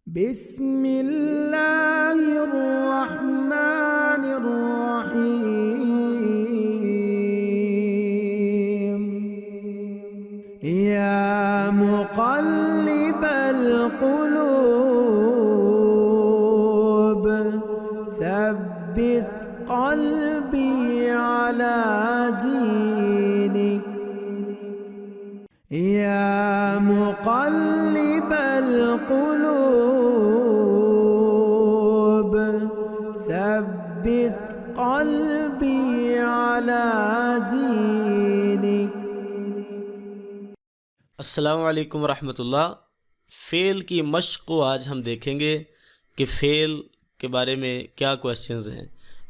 बिस्मिल्लाहिर्रहमानिर्रहीम। या मुक़ल्लिबल क़ुलूब सब्बित क़ल्बी अला दीनिक। या मुक़ल्लिबल क़ुलूब सब्बित क़ल्बी अला दीनिक। अस्सलामु अलैकुम रहमतुल्लाह। फ़ेल की मश्क़ को आज हम देखेंगे कि फ़ेल के बारे में क्या क्वेश्चंस हैं।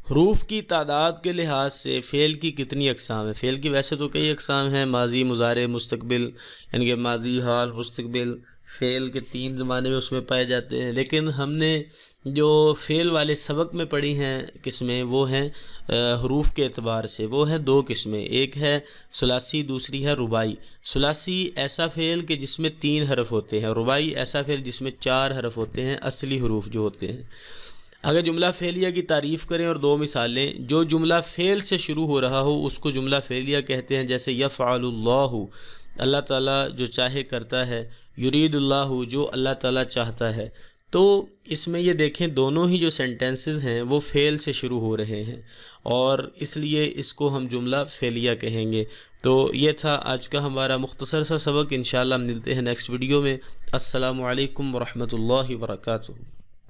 हरूफ की तादाद के लिहाज से फ़ेल की कितनी अक़साम है। फ़ेल की वैसे तो कई अक़साम हैं, माज़ी, मुज़ारे, मुस्तक़बिल, यानी कि माज़ी, हाल, मुस्तक़बिल। फ़ेल के 3 ज़माने में उसमें पाए जाते हैं, लेकिन हमने जो फ़ेल वाले सबक में पढ़ी हैं किस्में, वो हैं हरूफ के एतबार से। वो हैं 2 किस्में, एक है सुलासी, दूसरी है रुबाई। सुलासी ऐसा फ़ेल कि जिसमें 3 हरफ होते हैं, रुबाई ऐसा फ़ेल जिसमें 4 हरफ होते हैं, असली हरूफ जो होते हैं। अगर जुमला फ़ेलिया की तारीफ़ करें और 2 मिसालें, जो जुमला फ़ेल से शुरू हो रहा हो उसको जुमला फ़ेलिया कहते हैं, जैसे यफ़अलुल्लाहु, अल्लाह ताला जो चाहे करता है, युरीदुल्लाहु, जो अल्लाह ताला चाहता है। तो इसमें ये देखें, दोनों ही जो सेंटेंसेस हैं वो फ़ेल से शुरू हो रहे हैं और इसलिए इसको हम जुमला फ़ेलिया कहेंगे। तो ये था आज का हमारा मुख्तसर सा सबक। इंशाअल्लाह हम मिलते हैं नेक्स्ट वीडियो में। अस्सलामु अलैकुम वरहमतुल्लाहि वबरकातुहू।